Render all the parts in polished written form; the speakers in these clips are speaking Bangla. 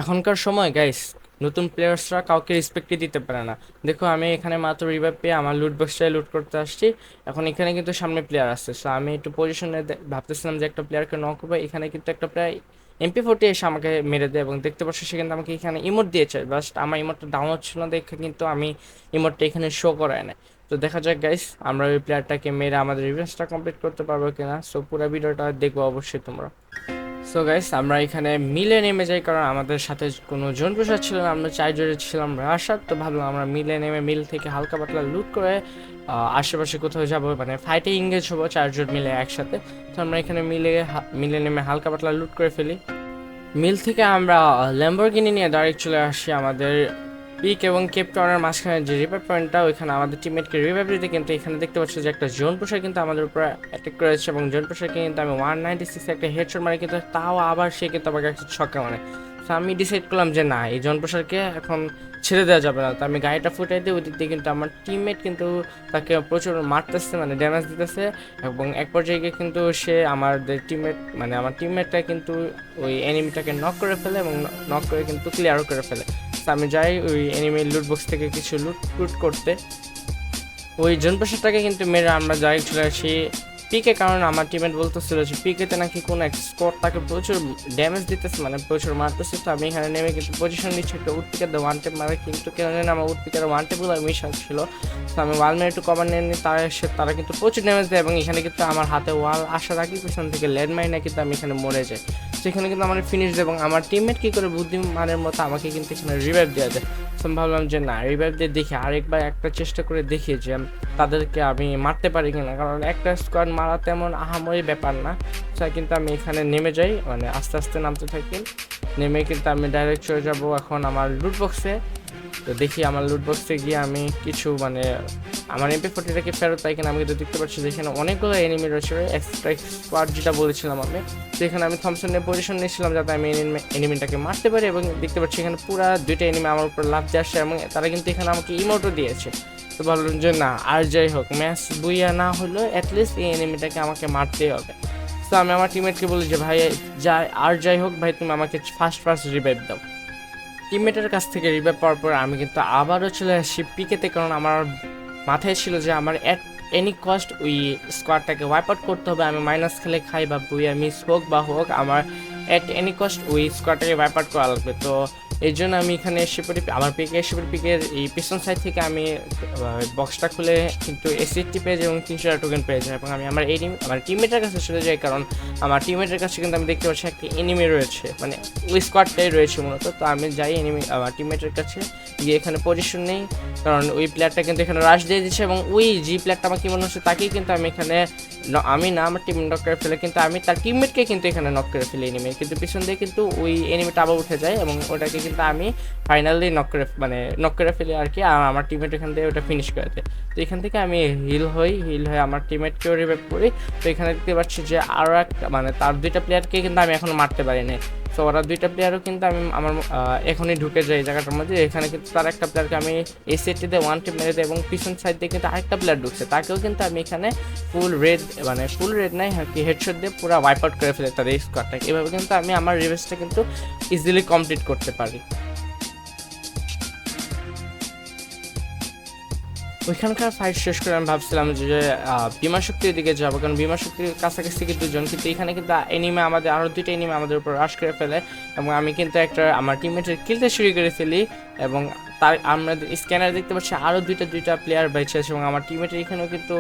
এখনকার সময় গাইস নতুন প্লেয়ার্সরা কাউকে রেসপেক্টই দিতে পারে না। দেখো আমি এখানে মাত্র রিভাইভ পেয়ে আমার লুট বক্সটাই লুট করতে আসছি। এখন এখানে কিন্তু সামনে প্লেয়ার আসছে, সো আমি একটু পজিশনে ভাবতেছিলাম যে একটা প্লেয়ারকে নক করবো। এখানে কিন্তু একটা প্লেয়ার MP40 এসে আমাকে মেরে দেয় এবং দেখতে পাচ্ছ সে কিন্তু আমাকে এখানে ইমোট দিয়েছে, বাট আমার ইমোটটা ডাউনলোড ছিল না দেখে কিন্তু আমি ইমোটটা এখানে শো করায় না। তো দেখা যাক গাইস আমরা ওই প্লেয়ারটাকে মেরে আমাদের রিভেঞ্জটা কমপ্লিট করতে পারবো কিনা। সো পুরো ভিডিওটা দেখবো অবশ্যই তোমরা। সো গাইস আমরা এখানে মিলে নেমে যাই, কারণ আমাদের সাথে কোনো জন প্রসাদ ছিল না, আমরা চারজনে ছিলাম রাশাদ। তো ভাবলাম আমরা মিলে নেমে মিল থেকে হালকা পাতলা লুট করে আশেপাশে কোথাও যাবো, মানে ফাইটে ইংগেজ হবো চারজন মিলে একসাথে। তো আমরা এখানে মিলে নেমে হালকা পাতলা লুট করে ফেলি। মিল থেকে আমরা ল্যাম্বরগিনি নিয়ে ডাইরেক্ট চলে আসি আমাদের পিক এবং কেপ টাউনের মাঝখানে যে রিভাইভ পয়েন্টটা, ওইখানে আমাদের টিমমেটকে রিভাইভ দিতে কিন্তু এখানে দেখতে পাচ্ছি যে একটা জোন পোষা কিন্তু আমাদের উপর অ্যাটাক করেছে এবং জোন পোষাকে কিন্তু আমি 196 একটা হেডশট মারি, কিন্তু তাও আবার সে কিন্তু আমাকে একটা ছক্কা মানে। তো আমি ডিসাইড করলাম যে না, এই জোন পোষারকে এখন ছেড়ে দেওয়া যাবে না। তো আমি গাড়িটা ফুটাই দিই, ওই দিক দিয়ে কিন্তু আমার টিমমেট কিন্তু তাকে প্রচুর মারতেছে, মানে ড্যামেজ দিতেছে। এবং এক পর্যায়ে গিয়ে কিন্তু সে আমাদের টিমমেট মানে আমার টিমমেটটা কিন্তু ওই এনিমিটাকে নক করে ফেলে এবং নক করে কিন্তু ক্লিয়ারও করে ফেলে। তো আমি যাই ওই এনিমির লুট বক্স থেকে কিছু লুট করতে। ওই জনপ্রসাদটাকে কিন্তু মেরে আমরা যাই চলে আসি পিকে, কারণ আমার টিমমেট বলতেছিল যে পিকেতে নাকি কোনো এক স্কোর তাকে প্রচুর ড্যামেজ দিতেছে, মানে প্রচুর মারতেছে। তো আমি এখানে নেমে কিন্তু পজিশন নিচ্ছি একটা উডপিকার ওয়ান টেপ মারে, কিন্তু কেন জানি আমার উডপিকার ওয়ান টেপগুলো মিস ছিল। তো আমি ওয়াল মেরে একটু কভার নিয়ে নিই, তারা কিন্তু প্রচুর ড্যামেজ দেয় এবং এখানে কিন্তু আমার হাতে ওয়াল আসার আগে পিছন থেকে ল্যান্ড মাইনে কিন্তু আমি এখানে মরে যাই। সেখানে কিন্তু আমার ফিনিশ দেয় এবং আমার টিমমেট কী করে বুদ্ধিমানের মতো আমাকে কিন্তু এখানে রিভাইভ দেওয়া যায়। তো আমি ভাবলাম যে না, রিভাইভ দিয়ে দেখি আরেকবার একটা চেষ্টা করে দেখি যে তাদেরকে আমি মারতে পারি কিনা, কারণ একটা স্কোয়াড মারা তেমন আহামরি ব্যাপার না। তাই কিন্তু আমি এখানে নেমে যাই, মানে আস্তে আস্তে নামতে থাকি। নেমে কিন্তু আমি ডাইরেক্ট চলে যাব এখন আমার লুট বক্সে। তো দেখি আমার লুট বক্সে গিয়ে আমি কিছু মানে আমার MP40টাকে ফেরত পাই কিনা। আমি কিন্তু দেখতে পাচ্ছি যে এখানে অনেকগুলো এনিমি রয়েছে, এক্সট্রা স্কোয়াড যেটা বলেছিলাম আমি। তো এখানে আমি থমসনের পজিশন নিয়েছিলাম যাতে আমি এনিমিটাকে মারতে পারি, এবং দেখতে পাচ্ছি এখানে পুরা দুইটা এনিমি আমার উপর লাফ দিয়ে আসছে এবং তারা কিন্তু এখানে আমাকে ইমোটও দিয়েছে। তো ভাবলাম যে না, আর যাই হোক ম্যাচ বুইয়া না হলেও অ্যাটলিস্ট এই এনিমিটাকে আমাকে মারতেই হবে। তো আমি আমার টিমমেটকে বলি যে ভাই যাই হোক ভাই, তুমি আমাকে ফার্স্ট রিভাইভ দাও। টিমমেটের কাছ থেকে রিভাইভ পাওয়ার পর আমি কিন্তু আবারও চলে আসি পিকেতে, কারণ আমার মাথায় ছিল যে আমার অ্যাট এনি কস্ট ওই স্কোয়াডটাকে ওয়াইপ আউট করতে হবে। আমি মাইনাস খেলে খাই বা বুইয়া মিস হোক বা হোক, আমার অ্যাট এনি কস্ট ওই স্কোয়াডটাকে ওয়াইপ আউট করা লাগবে। তো এই জন্য আমি এখানে এসে পড়ি, আমার পিকে এসে পড়ি। পিকের এই পিছন সাইড থেকে আমি বক্সটা খুলে কিন্তু এসিটি পেয়ে যাই এবং 300 টোকেন পেয়ে যাই, এবং আমি আমার টিমমেটের কাছে চলে যাই, কারণ আমার টিমমেটের কাছে কিন্তু আমি দেখতে পাচ্ছি একটা এনিমি রয়েছে, মানে ওই স্কোয়াডটাই রয়েছে মূলত। তো আমি যাই আমার টিমমেটের কাছে গিয়ে এখানে পজিশন নেই, কারণ ওই প্লেয়ারটা কিন্তু এখানে রাশ দিয়ে দিচ্ছে এবং ওই যে প্লেয়ারটা আমার কি মনে হচ্ছে তাকেই কিন্তু আমি এখানে আমি না আমার টিম নক করে ফেলে, কিন্তু আমি তার টিমমেটকে কিন্তু এখানে নক করে ফেলি এনিমি, কিন্তু পিছন দিয়ে কিন্তু ওই এনিমিটা আবার উঠে যায় এবং ওটাকে কিন্তু আমি ফাইনালি নক করে ফেলি আর কি। আর আমার টিমমেট এখান থেকে ওটা ফিনিশ করে দেয়। তো এখান থেকে আমি হিল হয়ে আমার টিমমেটকেও রিভাইভ করি। তো এখানে দেখতে পাচ্ছি যে আরও একটা মানে তার দুইটা প্লেয়ারকে কিন্তু আমি এখনো মারতে পারি নাই। তো ওরা দুইটা প্লেয়ারও কিন্তু আমি আমার এখনই ঢুকে যাই এই জায়গাটার মধ্যে। এখানে কিন্তু তার একটা প্লেয়ারকে আমি এই সেটটিতে ওয়ান টিপ মেরে দিই এবং পিছন সাইড দিয়ে কিন্তু আরেকটা প্লেয়ার ঢুকছে, তাকেও কিন্তু আমি এখানে ফুল রেড নাই আর কি হেডশট দিয়ে পুরো ওয়াইপ আউট করে ফেলে তাদের স্কোয়াডটাকে। এভাবে কিন্তু আমি আমার রিভেঞ্জটা কিন্তু ইজিলি কমপ্লিট করতে পারি। ওইখানকার ফাইট শেষ করে আমি ভাবছিলাম যে বিমা শক্তির দিকে যাবো, কারণ বিমা শক্তির কাছাকাছি থেকে দুজন, কিন্তু এখানে কিন্তু আরও দুইটা এনিমে আমাদের উপর রাশ করে ফেলে এবং আমি কিন্তু আমার টিমমেটের কিলতে শুরু করে ফেলি। এবং আমরা স্ক্যানার দেখতে পাচ্ছি আরও দুইটা প্লেয়ার বেঁচে আছে এবং আমার টিমমেটের এখানেও কিন্তু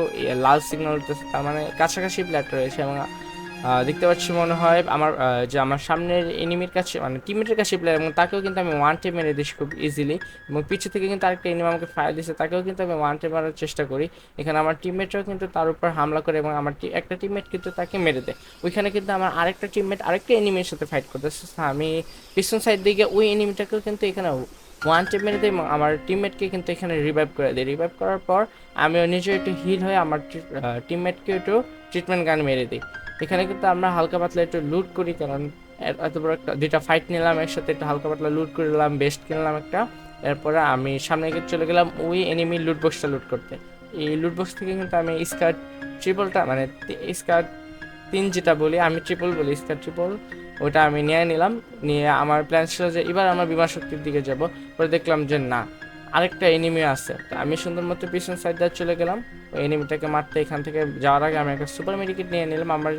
লাল সিগন্যাল উঠতেছে, তার মানে কাছাকাছি প্লেয়ারটা রয়েছে। এবং দেখতে পাচ্ছি মনে হয় যে আমার সামনের এনিমির কাছে মানে টিমমেটের কাছে প্লেয়ার, এবং তাকেও কিন্তু আমি ওয়ান টে মেরে দিচ্ছি খুব ইজিলি। এবং পিছু থেকে কিন্তু আরেকটা এনিমি আমাকে ফায়ার দিচ্ছে, তাকেও কিন্তু আমি ওয়ান টে মারার চেষ্টা করি। এখানে আমার টিমমেটরাও কিন্তু তার উপর হামলা করে এবং আমার একটা টিমমেট কিন্তু তাকে মেরে দেয়। ওইখানে কিন্তু আমার আরেকটা টিমমেট আরেকটা এনিমির সাথে ফাইট করতেছে। আমি পিছন সাইড দিকে ওই এনিমিটাকেও কিন্তু এখানে ওয়ান টেপ মেরে দিই, আমার টিমমেটকে কিন্তু এখানে রিভাইভ করে দিই। রিভাইভ করার পর আমিও নিজে একটু হিল হয়ে আমার টিমমেটকে একটু ট্রিটমেন্ট গান মেরে দিই। এখানে কিন্তু আমরা হালকা পাতলা একটু লুট করি, কারণ এত বড় দুইটা ফাইট নিলাম একসাথে, একটু হালকা পাতলা লুট করে নিলাম, বেস্ট কিনলাম একটা। এরপরে আমি সামনে চলে গেলাম ওই এনিমি লুট বক্সটা লুট করতে। এই লুট বক্স থেকে কিন্তু আমি স্কার ট্রিপলটা মানে স্কার 3 যেটা বলি, আমি ট্রিপল বলি, স্কার ট্রিপল ওটা আমি নিয়ে নিলাম। নিয়ে আমার প্ল্যান ছিল যে এবার আমার বিমা শক্তির দিকে যাব। পরে দেখলাম যে না, আরেকটা এনিমি আছে। তো আমি সুন্দর মতো পিছন সাইড দিয়ে চলে গেলাম ওই এনিমিটাকে মারতে। এখান থেকে যাওয়ার আগে আমি একটা সুপার মেডিকেট নিয়ে নিলাম। আমার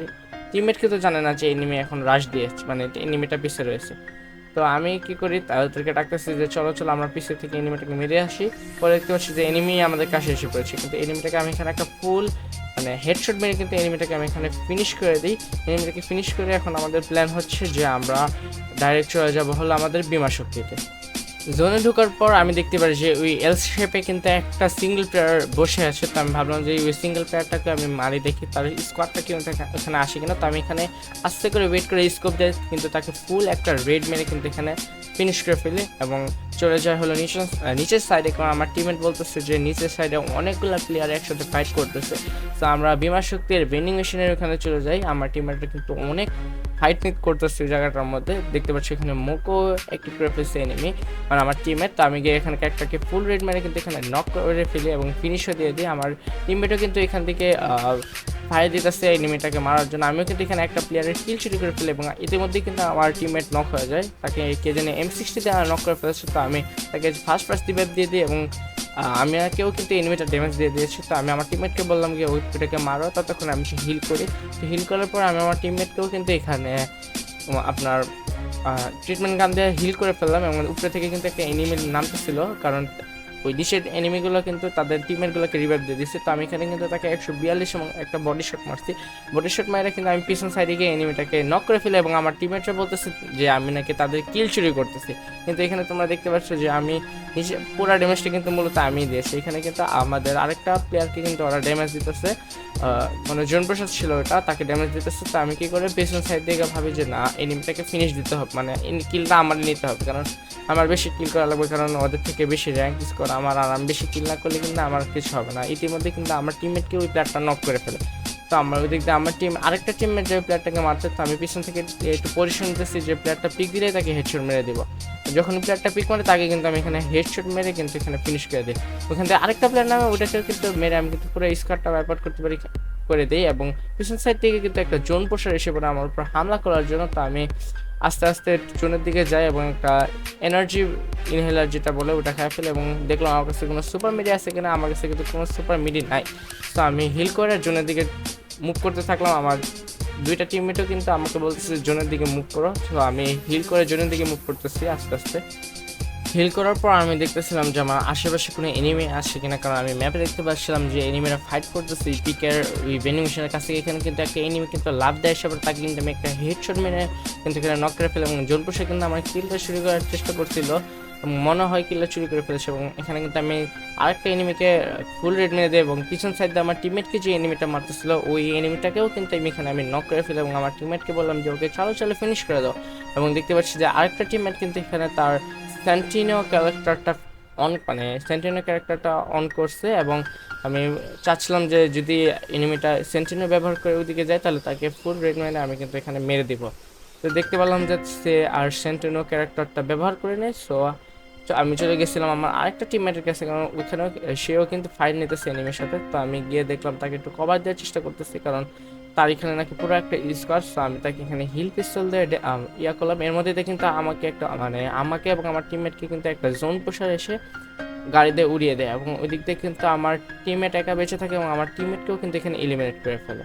টিমমেট কিন্তু জানে না যে এনিমি এখন রাশ দিয়েছে, মানে এনিমিটা পিছে রয়েছে। তো আমি কি করি, তাদেরকে ডাকতেছি যে চলো চলো আমরা পিছে থেকে এনিমিটাকে মেরে আসি। পরে দেখতে পাচ্ছি যে এনিমি আমাদের কাছে এসে পড়েছে, কিন্তু এনিমিটাকে আমি এখানে একটা ফুল মানে হেডশট মেরে কিন্তু এনিমিটাকে আমি এখানে ফিনিশ করে দিই। এনিমিটাকে ফিনিশ করে এখন আমাদের প্ল্যান হচ্ছে যে আমরা ডাইরেক্ট চলে যাবো হলো আমাদের বিমা শক্তিতে। জোনে ঢোকার পর আমি দেখতে পারি যে ওই এল শেপে কিন্তু একটা সিঙ্গেল প্লেয়ার বসে আছে। তো আমি ভাবলাম যে ওই সিঙ্গেল প্লেয়ারটাকে আমি মারি, দেখি তার স্কোয়াডটা কিন্তু এখানে আসে কিনা। তো আমি এখানে আস্তে করে ওয়েট করে স্কোপ দিয়ে কিন্তু তাকে ফুল একটা রেড মেরে কিন্তু এখানে ফিনিশ করে ফেলি এবং চলে যায় হলো নিচের সাইডে। কারণ আমার টিমমেট বলতেছে যে নিচের সাইডে অনেকগুলো প্লেয়ার একসাথে ফাইট করতেছে। তো আমরা বিমা শক্তির ভেন্ডিং মেশিনের ওখানে চলে যাই। আমার টিমমেটটা কিন্তু অনেক ফাইট নিট করতেছে ওই জায়গাটার মধ্যে। দেখতে পাচ্ছি এখানে মোকো একটু করে ফেলছে এনিমি, মানে আমার টিমমেট। তো আমি গিয়ে এখানে একটাকে ফুল রেড মেরে কিন্তু এখানে নক করে ফেলি এবং ফিনিশও দিয়ে দিই। আমার টিমমেটও কিন্তু এখান থেকে ফায়ার দিতেছে এনিমিটাকে মারার জন্য। আমিও কিন্তু এখানে একটা প্লেয়ারের কিল চুরি করে ফেলি এবং ইতিমধ্যেই কিন্তু আমার টিমমেট নক হয়ে যায়। তাকে কে জানে M60 দিয়ে নক করে ফেলেছে। তো আমি তাকে ফার্স্ট রিভাইভ দিয়ে দিই এবং কেউ কিন্তু এনিমিটা ড্যামেজ দিয়ে দিয়েছে। তো আমি আমার টিমমেটকে বললাম যে ওইটাকে মারো, ততক্ষণ আমি হিল করি। তো হিল করার পর আমি আমার টিমমেটকেও কিন্তু এখানে আপনার ট্রিটমেন্ট গান দিয়ে হিল করে ফেললাম এবং উপরে থেকে কিন্তু একটা এনিমি নামতেছিল, কারণ ওই ডিশের এনিমিগুলো কিন্তু তাদের টিমমেটগুলোকে রিভাইভ দিয়ে দিচ্ছে। তো আমি এখানে কিন্তু তাকে 142 এবং একটা বডি শট মারছি। বডি শট মারে কিন্তু আমি পিছন সাইডে গিয়ে এনিমিটাকে নক করে ফেলি এবং আমার টিমমেটরা বলতেছে যে আমি নাকি তাদের কিল চুরি করতেছি। কিন্তু এখানে তোমরা দেখতে পাচ্ছ যে আমি নিজে পুরো ড্যামেজটা কিন্তু মূলত আমি দিয়েছি। এখানে কিন্তু আমাদের আরেকটা প্লেয়ারকে কিন্তু ওরা ড্যামেজ দিতেছে, মানে জন প্রসাদ ছিল ওটা, তাকে ড্যামেজ দিতেছে। তো আমি কি করে পেছন সাইড থেকে ভাবি যে না, এনিমিটাকে ফিনিশ দিতে হবে, মানে কিলটা আমার নিতে হবে, কারণ আমার বেশি কিল করা লাগবে, কারণ ওদের থেকে বেশি র্যাঙ্ক স্কোর আমার। আর আমি বেশি কিল না করলে কিন্তু আমার কিছু হবে না। ইতিমধ্যে কিন্তু আমার টিমমেটকে ওই প্লেয়ারটা নক করে ফেলে। তো আমার ওই দিক দিয়ে আমার আরেকটা টিমমেট যে প্লেয়ারটাকে মারতে, তো আমি পিছন থেকে একটু পজিশন দিতেছি যে প্লেয়ারটা পিক দিলে তাকে হেডশট মেরে দিব। যখন প্লেয়ারটা পিক মারে তাকে কিন্তু আমি এখানে হেডশট মেরে কিন্তু এখানে ফিনিশ করে দিই। ওখান থেকে আরেকটা প্লেয়ার নামে ওটাকেও কিন্তু মেরে আমি কিন্তু পুরো স্কোয়াডটা ওয়াইপ করতে পারি করে দিই। এবং পিছন সাইড থেকে কিন্তু একটা জোন পোষার এসে পড়ে আমার উপর হামলা করার জন্য। তো আমি আস্তে আস্তে জোনের দিকে যাই এবং একটা এনার্জি ইনহেলার যেটা বলে ওটা খাই ফেলে এবং দেখলাম আমার কাছে কোনো সুপার মিডি আছে কিনা। আমার কাছে কিন্তু কোনো সুপার মিডি নাই। তো আমি হিল করে জোনের দিকে মুভ করতে থাকলাম। আমার দুইটা টিমমেটও কিন্তু আমাকে বলতেছে জোনের দিকে মুভ করো। তো আমি হিল করে জোনের দিকে মুভ করতেছি আস্তে আস্তে। হিল করার পর আমি দেখতেছিলাম যে আমার আশেপাশে কোনো এনিমি আসে কিনা, কারণ আমি ম্যাপে দেখতে পাচ্ছিলাম যে এনিমিরা ফাইট করতেছে পিকের ওই ভেন্ডিং মেশিনের কাছে। এখানে কিন্তু একটা এনিমি কিন্তু লাভ দেয় এসে, তাকে কিন্তু আমি একটা হেডশট মেরে কিন্তু এখানে নক করে ফেলে এবং জোনপুষে কিন্তু আমার কিলটা চুরি করার চেষ্টা করছিল, মনে হয় কিলটা চুরি করে ফেলেছে। এবং এখানে কিন্তু আমি আরেকটা এনিমিকে ফুল রেড মেরে দিই এবং পিছন সাইড দিয়ে আমার টিমমেটকে যে এনিমিটা মারতেছিল ওই এনিমিটাকেও কিন্তু এখানে আমি নক করে ফেলি এবং আমার টিমমেটকে বললাম যে ওকে চালো চালো ফিনিশ করে দাও। এবং দেখতে পাচ্ছি যে আরেকটা টিমমেট কিন্তু এখানে তার সেন্টিনো ক্যারেক্টারটা অন করছে এবং আমি চাচ্ছিলাম যে যদি এনিমিটা সেন্টিনো ব্যবহার করে ওইদিকে যায় তাহলে তাকে ফুল রেড মেরে আমি কিন্তু এখানে মেরে দিব। তো দেখতে পেলাম যে সে আর সেন্টিনো ক্যারেক্টারটা ব্যবহার করে নেয়। সো আমি চলে গেছিলাম আমার আরেকটা টিমমেটের কাছে, কারণ ওইখানেও সেও কিন্তু ফাইট নিতেছে এনিমির সাথে। তো আমি গিয়ে দেখলাম তাকে একটু কভার দেওয়ার চেষ্টা করতেছি, কারণ তার এখানে নাকি পুরো একটা স্কোয়াড। সো আমি তাকে এখানে হিল পিস্তল দিয়ে ইয়া করলাম। এর মধ্যে কিন্তু আমাকে একটা মানে আমাকে এবং আমার টিমমেটকে কিন্তু একটা জোন পোষার এসে গাড়ি দিয়ে উড়িয়ে দেয় এবং ওই দিক দিয়ে কিন্তু আমার টিমমেট একা বেঁচে থাকে এবং আমার টিমমেটকেও কিন্তু এখানে এলিমিনেট করে ফেলে।